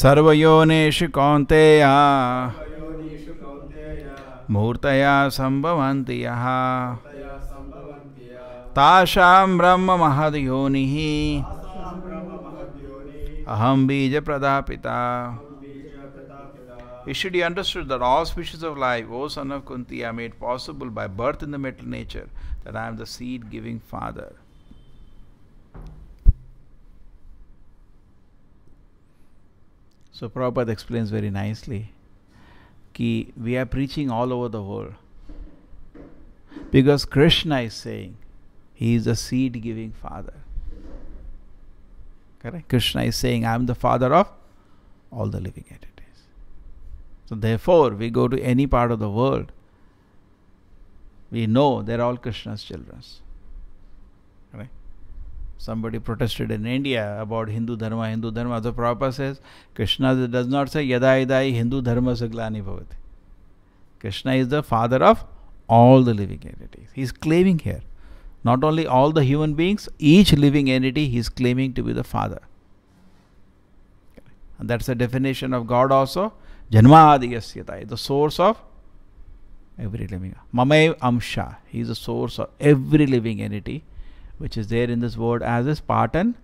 सर्वयोनिषु कौन्तेय मूर्तया सम्भवन्ति यः तासां ब्रह्म महद्योनिः aham bija pradapita. It should be understood that all species of life, O son of Kunti, are made possible by birth in the metal nature, that I am the seed giving father. So Prabhupada explains very nicely that we are preaching all over the world because Krishna is saying he is the seed giving father. Correct? Krishna is saying, I am the father of all the living entities. So therefore, we go to any part of the world, we know they are all Krishna's children. Correct? Somebody protested in India about Hindu Dharma. The Prabhupada says, Krishna does not say, Yada idai Hindu Dharma saglani bhavati. Krishna is the father of all the living entities. He is claiming here. Not only all the human beings, each living entity he is claiming to be the father. And that's the definition of God also. Janmadiyasyatai, the source of every living. Mamay Amsha, he is the source of every living entity which is there in this world as his part and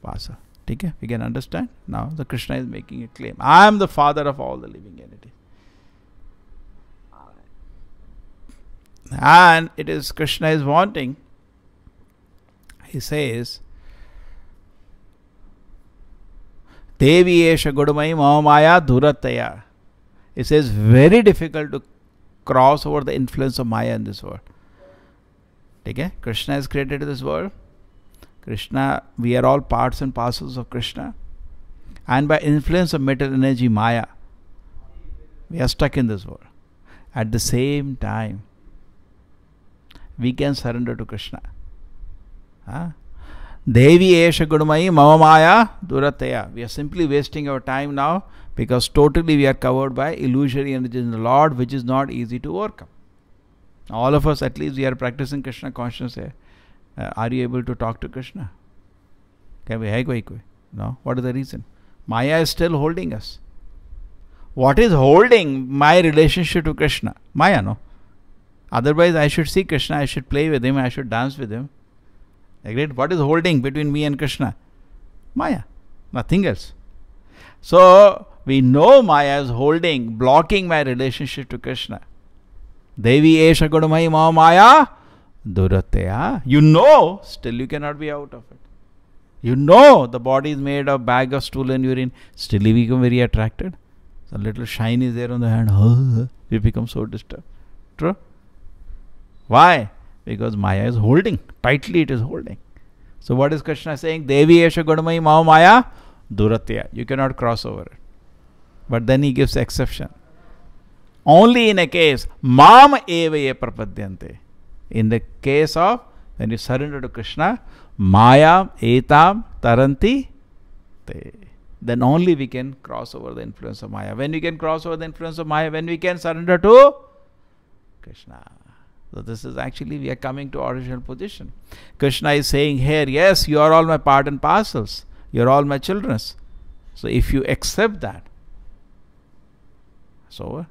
parcel. Okay? We can understand? Now the Krishna is making a claim. I am the father of all the living entities. And it is Krishna is wanting, he says, Devi esha gudamai mamaya dhurataya. He says, very difficult to cross over the influence of Maya in this world. Okay? Krishna has created this world. Krishna, we are all parts and parcels of Krishna. And by influence of metal energy Maya, we are stuck in this world. At the same time, we can surrender to Krishna. Devi esha gudamai mama maya durataya. We are simply wasting our time now because totally we are covered by illusory energy in the Lord, which is not easy to overcome. All of us, at least, we are practicing Krishna consciousness. Are you able to talk to Krishna? No. What is the reason? Maya is still holding us. What is holding my relationship to Krishna? Maya, no? Otherwise, I should see Krishna, I should play with him, I should dance with him. Agreed? What is holding between me and Krishna? Maya. Nothing else. So, we know Maya is holding, blocking my relationship to Krishna. Devi esha gudamai mama maya durataya. You know, still you cannot be out of it. You know the body is made of bag of stool and urine. Still you become very attracted. So little shine is there on the hand. We become so disturbed. True? Why? Because Maya is holding. Tightly it is holding. So what is Krishna saying? Devi esha gudamai mama maya duratya. You cannot cross over it. But then he gives exception. Only in a case, mam evaye prapadyante. In the case of when you surrender to Krishna, Maya etam taranti te. Then only we can cross over the influence of Maya. When we can cross over the influence of Maya, when we can surrender to Krishna. So this is actually, we are coming to original position. Krishna is saying here, yes, you are all my part and parcels. You are all my children. So if you accept that, so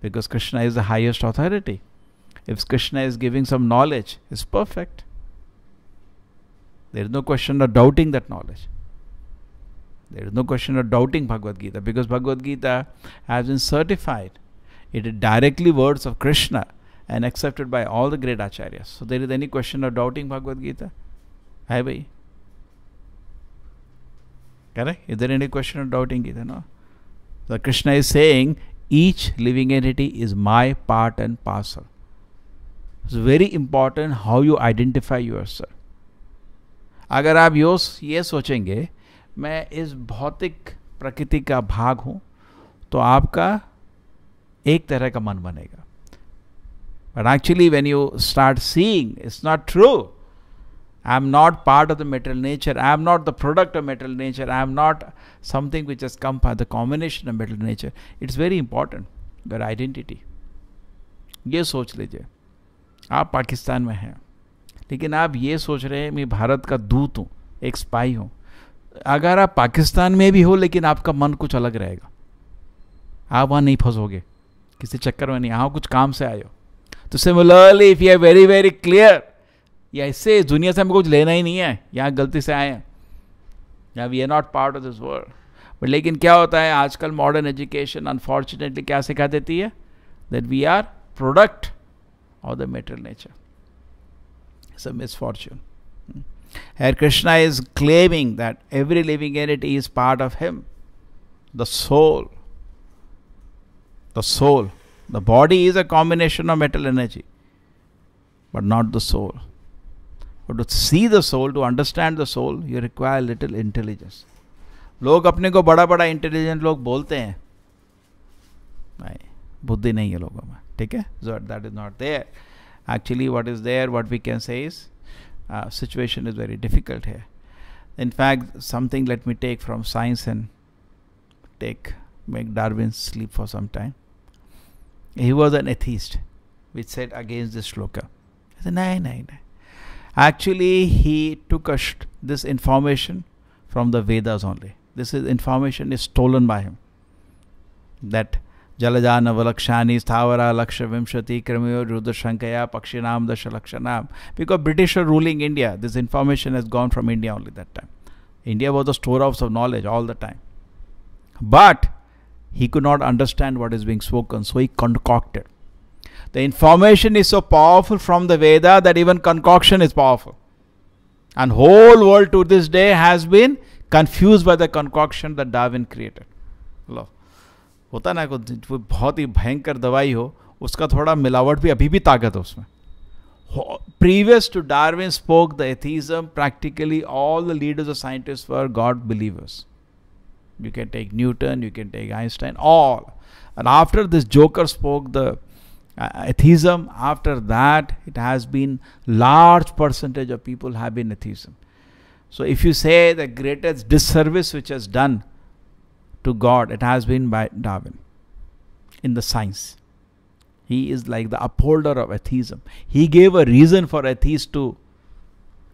because Krishna is the highest authority. If Krishna is giving some knowledge, it's perfect. There is no question of doubting that knowledge. There is no question of doubting Bhagavad Gita, because Bhagavad Gita has been certified. It is directly words of Krishna and accepted by all the great acharyas. So there is any question of doubting Bhagavad Gita? Hai bhai? Correct? Is there any question of doubting Gita? No. So Krishna is saying, each living entity is my part and parcel. It's very important how you identify yourself. अगर आप ये सोचेंगे मैं इस भौतिक प्रकृति का भाग हूँ, तो आपका एक तरह का मन बनेगा. But actually when you start seeing, it's not true. I am not part of the material nature. I am not the product of material nature. I am not something which has come by the combination of material nature. It's very important, your identity. ये सोच लीजिए, आप पाकिस्तान में हैं, लेकिन आप ये सोच रहे हैं मैं भारत का दूत हूँ, एक स्पाई हूँ. अगर आप पाकिस्तान में भी हो लेकिन आपका मन कुछ अलग रहेगा, आप वहाँ नहीं फंसोगे किसी चक्कर में, नहीं, यहाँ कुछ काम से आए हो. तो similarly if you are very very clear, या इससे दुनिया से हमें कुछ लेना ही नहीं है, यहाँ गलती से आए हैं, या we are not part of this world. But लेकिन क्या होता है आजकल मॉडर्न एजुकेशन अनफॉर्चुनेटली क्या सिखा देती है, that we are product of the material nature. It's a misfortune. Here Krishna is claiming that every living entity is part of him. The soul. The soul. The body is a combination of metal energy, but not the soul. But to see the soul, to understand the soul, you require little intelligence. लोग अपने को बड़ा बड़ा intelligent लोग बोलते हैं, नहीं, बुद्धि नहीं है लोगों में, ठीक है. That is not there. Actually what is there, what we can say is, situation is very difficult here. In fact, something let me take from science and make Darwin sleep for some time. He was an atheist, which said against this shloka. I said, no. Actually, he took this information from the Vedas only. This information is stolen by him. That Jalajana Valakshani Sthavara Laksha Vimshati Kramiyo Rudashankaya Pakshinam Dashalakshanam. Because British are ruling India, this information has gone from India only that time. India was the storehouse of knowledge all the time. But he could not understand what is being spoken, so he concocted. The information is so powerful from the Veda that even concoction is powerful. And whole world to this day has been confused by the concoction that Darwin created. Hello. होता ना कोई बहुत ही भयंकर दवाई हो, उसका थोड़ा मिलावट भी अभी भी ताकत है उसमें. Previous to Darwin spoke the atheism, practically all the leaders of scientists were God believers. You can take Newton, you can take Einstein, all. And after this joker spoke the atheism, after that it has been large percentage of people have been atheism. So if you say the greatest disservice which has done to God, it has been by Darwin in the science. He is like the upholder of atheism. He gave a reason for atheists to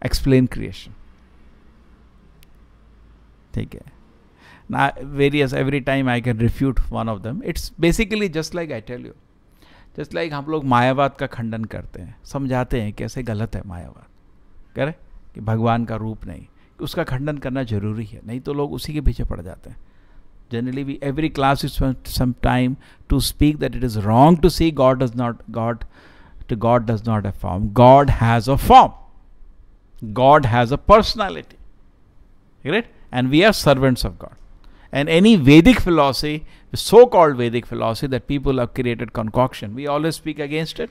explain creation. Take care. Now every time I can refute one of them. It's basically just like I tell you. Just like हम लोग मायावाद का खंडन करते हैं, समझाते हैं कैसे गलत है मायावाद, करे कि भगवान का रूप नहीं, उसका खंडन करना जरूरी है, नहीं तो लोग उसी के पीछे पड़ जाते हैं. Generally, every class is spent some time to speak that it is wrong to see God does not have form. God has a form. God has a personality. Right? And we are servants of God. And any Vedic philosophy, so-called Vedic philosophy that people have created concoction, we always speak against it.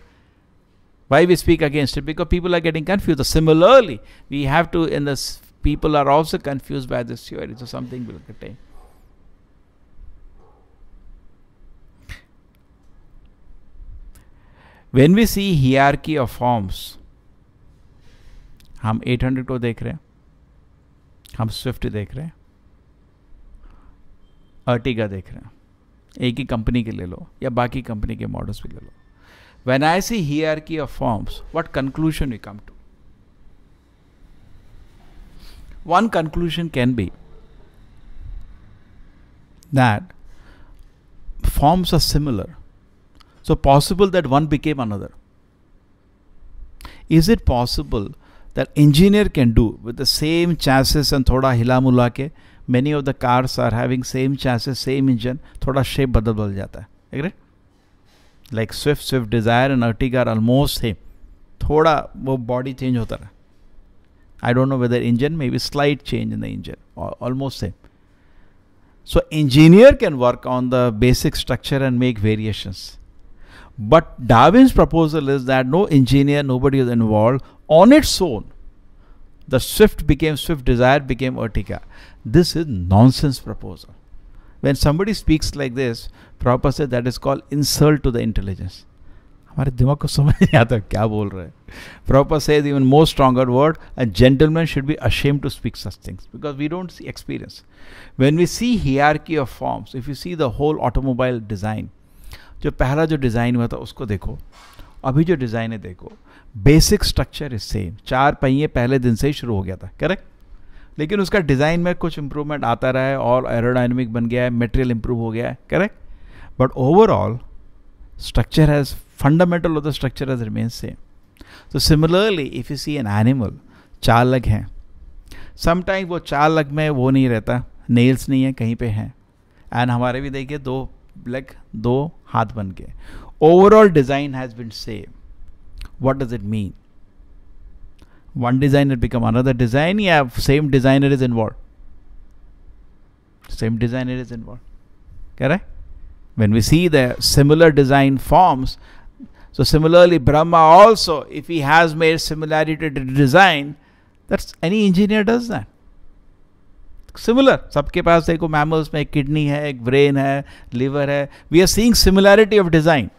Why we speak against it? Because people are getting confused. Similarly, we have to, people are also confused by this theory. So something will contain. When we see hierarchy of forms, हम 800 को देख रहे हैं, हम Swift देख रहे हैं, Ertiga देख रहे हैं, एक ही कंपनी के ले लो या बाकी कंपनी के मॉडल्स भी ले लो. When I see hierarchy of forms, what conclusion we come to? One conclusion can be that forms are similar. So possible that one became another. Is it possible that engineer can do with the same chassis and thoda hila mula ke? Many of the cars are having same chassis, same engine, thoda shape badal jata hai. Agree? Like Swift Desire and Ertiga are almost same. Thoda wo body change hota hai. I don't know whether engine, maybe slight change in the engine, or almost same. So engineer can work on the basic structure and make variations. But Darwin's proposal is that no engineer, nobody is involved. On its own, the Swift Desire became Ertiga. This is nonsense proposal. When somebody speaks like this, Prabhupada said that is called insult to the intelligence. हमारे दिमाग को समझ नहीं आता क्या बोल रहे हैं. Prabhupada says even more stronger word, a gentleman should be ashamed to speak such things because we don't see experience. When we see hierarchy of forms, if you see the whole automobile design, जो पहला जो design हुआ था उसको देखो, अभी जो design है देखो, बेसिक स्ट्रक्चर इज सेम. 4 पहिए पहले दिन से ही शुरू हो गया था, करेक्ट. लेकिन उसका डिज़ाइन में कुछ इम्प्रूवमेंट आता रहा है और एरोडायनेमिक बन गया है, मटेरियल इम्प्रूव हो गया है, correct. But overall structure has fundamental of the structure has remain same. तो similarly if you see an animal, 4 leg हैं, समटाइम वो 4 लग में वो नहीं रहता, नेल्स नहीं है, कहीं पे हैं. एंड हमारे भी देखिए 2 लेग 2 हाथ बन के. Overall design has been same. What does it mean? One designer become another design, yeah, same designer is involved. Same designer is involved. Correct? When we see the similar design forms, so similarly Brahma also, if he has made similarity to design, that's any engineer does that. Similar. सबके पास देखो mammals में एक kidney है, एक brain है, liver है. We are seeing similarity of design.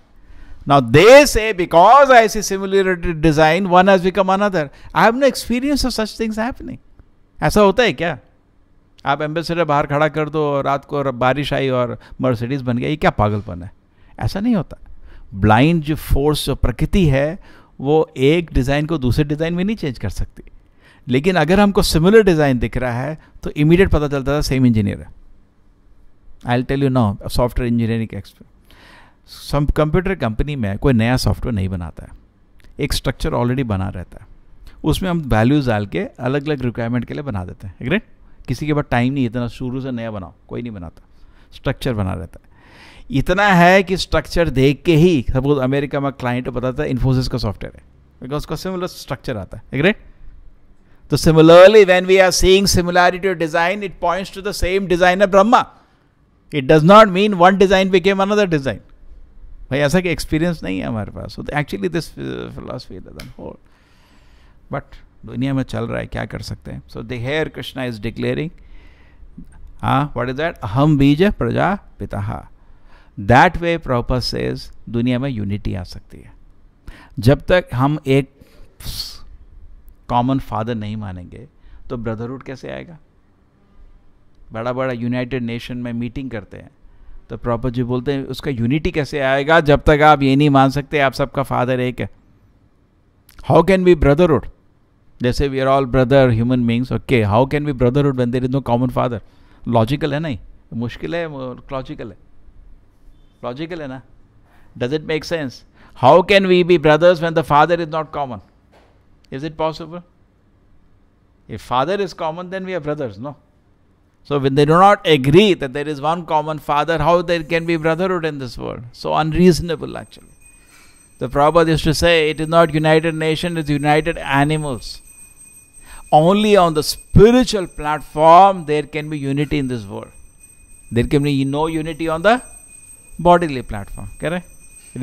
Now they say because I see similarity design, one has become another. I have no experience of such things happening. ऐसा होता है क्या? आप एम्बेसडर बाहर खड़ा कर दो और रात को बारिश आई और मर्सिडीज बन गया, ये क्या पागलपन है? ऐसा नहीं होता. ब्लाइंड जो फोर्स, जो प्रकृति है, वो एक डिज़ाइन को दूसरे डिज़ाइन में नहीं चेंज कर सकती. लेकिन अगर हमको सिमिलर डिज़ाइन दिख रहा है तो इमीडिएट पता चलता था सेम इंजीनियर है. I will tell you now, software engineering expert. Some computer company में कोई नया सॉफ्टवेयर नहीं बनाता है, एक स्ट्रक्चर ऑलरेडी बना रहता है, उसमें हम वैल्यूज डाल के अलग अलग रिक्वायरमेंट के लिए बना देते हैं. एग्रेट? किसी के पास टाइम नहीं इतना शुरू से नया बनाओ, कोई नहीं बनाता, स्ट्रक्चर बना रहता है. इतना है कि स्ट्रक्चर देख के ही सपोज अमेरिका में क्लाइंट को बताता है इन्फोसिस का सॉफ्टवेयर है, बिकॉज उसका सिमिलर स्ट्रक्चर आता है. एग्रेट? तो similarly when we are seeing similarity of design, it points to the same designer Brahma. It does not mean one design became another design. भाई ऐसा कि एक्सपीरियंस नहीं है हमारे पास. so actually this philosophy doesn't hold, but दुनिया में चल रहा है, क्या कर सकते हैं. So the here Krishna is declaring, what is that? अहम बीज प्रजापिता. दैट वे प्रॉपर सेज दुनिया में यूनिटी आ सकती है. जब तक हम एक कॉमन फादर नहीं मानेंगे तो ब्रदरहुड कैसे आएगा? बड़ा बड़ा यूनाइटेड नेशन में मीटिंग करते हैं तो प्रॉपर जी बोलते हैं उसका यूनिटी कैसे आएगा जब तक आप ये नहीं मान सकते आप सबका फादर एक है. How can be brotherhood? जैसे we are all brother human beings, okay, how can be brotherhood when there is no common father? Logical है नहीं? मुश्किल है, लॉजिकल है. लॉजिकल है ना? Does it make sense? How can we be brothers when the father is not common? Is it possible? If father is common then we are brothers, no? So when they do not agree that there is one common father, how there can be brotherhood in this world? So unreasonable actually. The Prabhupada used to say, it is not united nation, it is united animals. Only on the spiritual platform there can be unity in this world. There can be no unity on the bodily platform. Correct?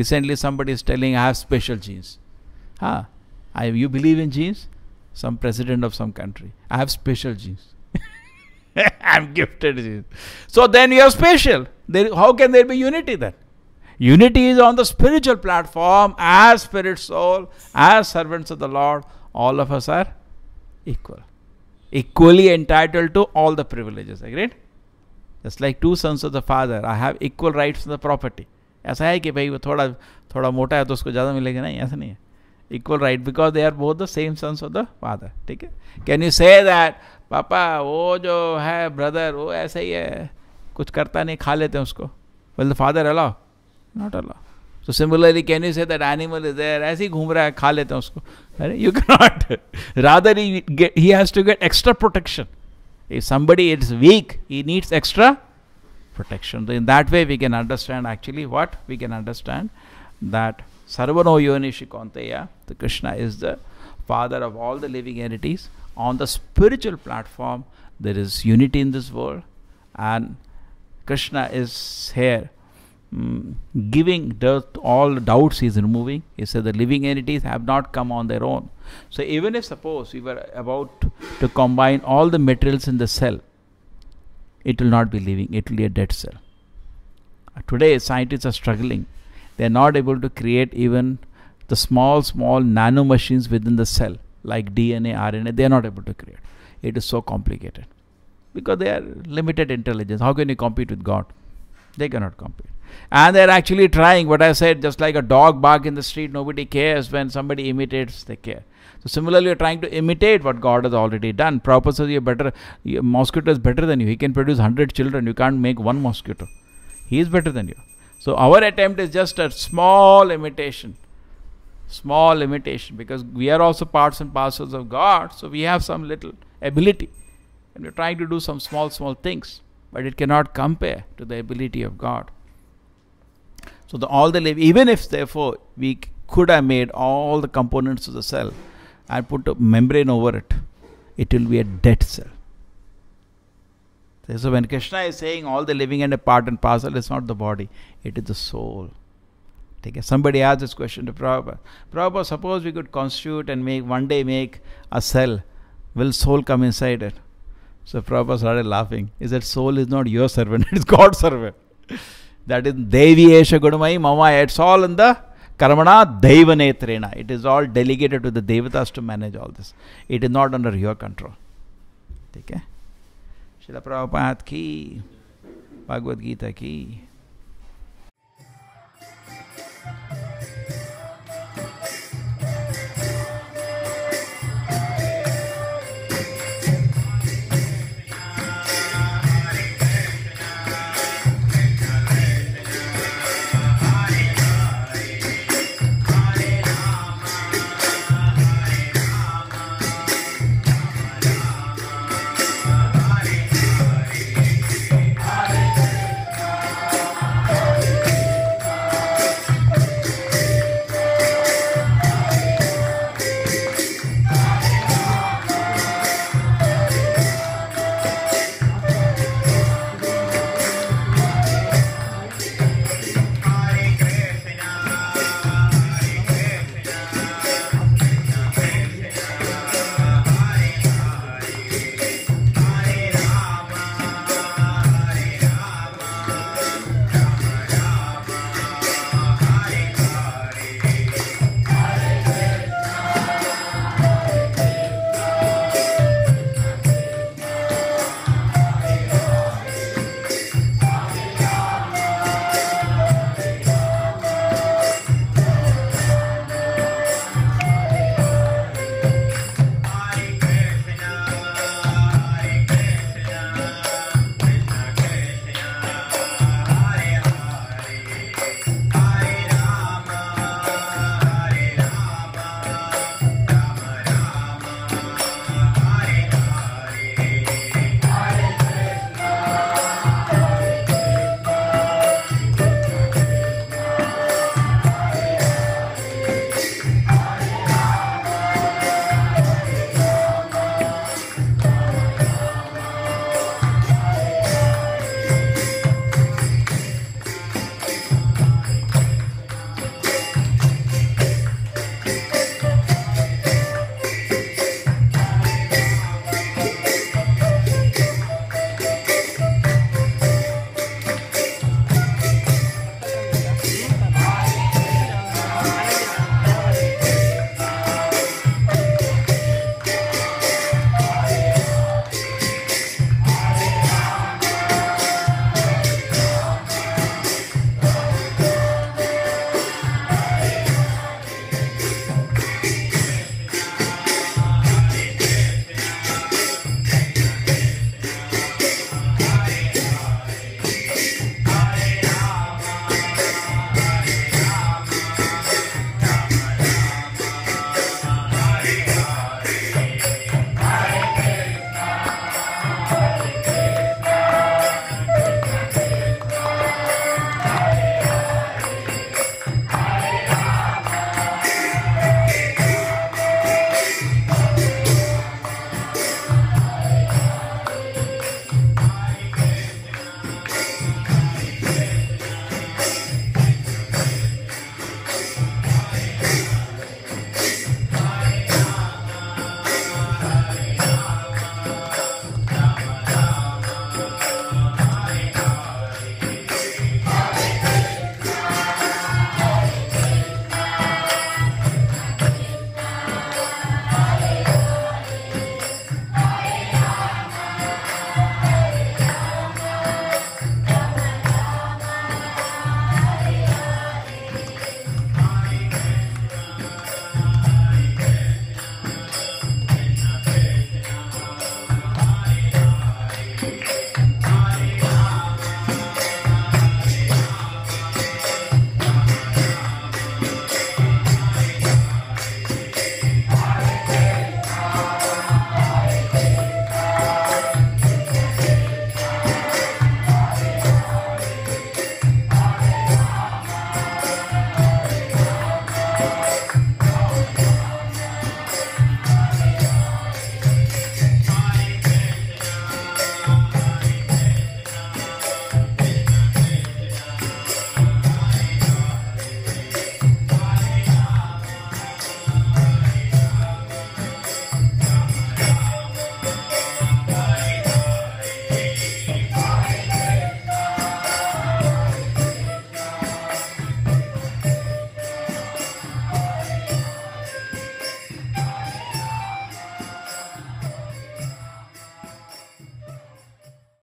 Recently somebody is telling, I have special genes. You believe in genes? Some president of some country. I have special genes. I'm gifted. So then you are special. How can there be unity then? Unity is on the spiritual platform. As spirit soul, as servants of the Lord, all of us are equal. Equally entitled to all the privileges. Agreed? Just like 2 sons of the father, I have equal rights to the property. ऐसा है कि भाई वो थोड़ा मोटा है तो उसको ज़्यादा मिलेगा? नहीं, ऐसा नहीं है. Equal right because they are both the same sons of the father. ठीक है? Can you say that पापा वो जो है ब्रदर वो ऐसा ही है, कुछ करता नहीं, खा लेते हैं उसको? Will the father allow? Not allow. So similarly, can you say that animal is there, ऐसे ही घूम रहा है, खा लेते हैं उसको? अरे you cannot. Rather he has to get extra protection. If somebody is weak, he needs extra protection. So in that way we can understand actually what? We can understand that Sarvano Yonishi Konteya, the Krishna is the father of all the living entities. On the spiritual platform, there is unity in this world, and Krishna is here giving all doubts he is removing. He said the living entities have not come on their own. So even if suppose we were about to combine all the materials in the cell, it will not be living, it will be a dead cell. Today scientists are struggling. They are not able to create even the small nano machines within the cell, like DNA, RNA. They are not able to create. It is so complicated because they are limited intelligence. How can you compete with God? They cannot compete. And they are actually trying. What I said, just like a dog bark in the street, nobody cares. When somebody imitates, they care. So similarly, you're trying to imitate what God has already done. Prabhupada says your mosquito is better than you. He can produce 100 children. You can't make one mosquito. He is better than you. So our attempt is just a small imitation. Small imitation, because we are also parts and parcels of God. So we have some little ability. And we're trying to do some small things. But it cannot compare to the ability of God. So even if therefore we could have made all the components of the cell and put a membrane over it, it will be a dead cell. So when Krishna is saying all the living and a part and parcel, it's not the body, it is the soul. Somebody asked this question to Prabhupada. Prabhupada, suppose we could constitute and one day make a cell. Will soul come inside it? So Prabhupada started laughing. He said, soul is not your servant, it's God's servant. That is Devi Esha Gudamai Mama. It's all in the Karmana Daivanetrena. It is all delegated to the Devatas to manage all this. It is not under your control. Okay? Srila Prabhupada ki, Bhagavad Gita ki.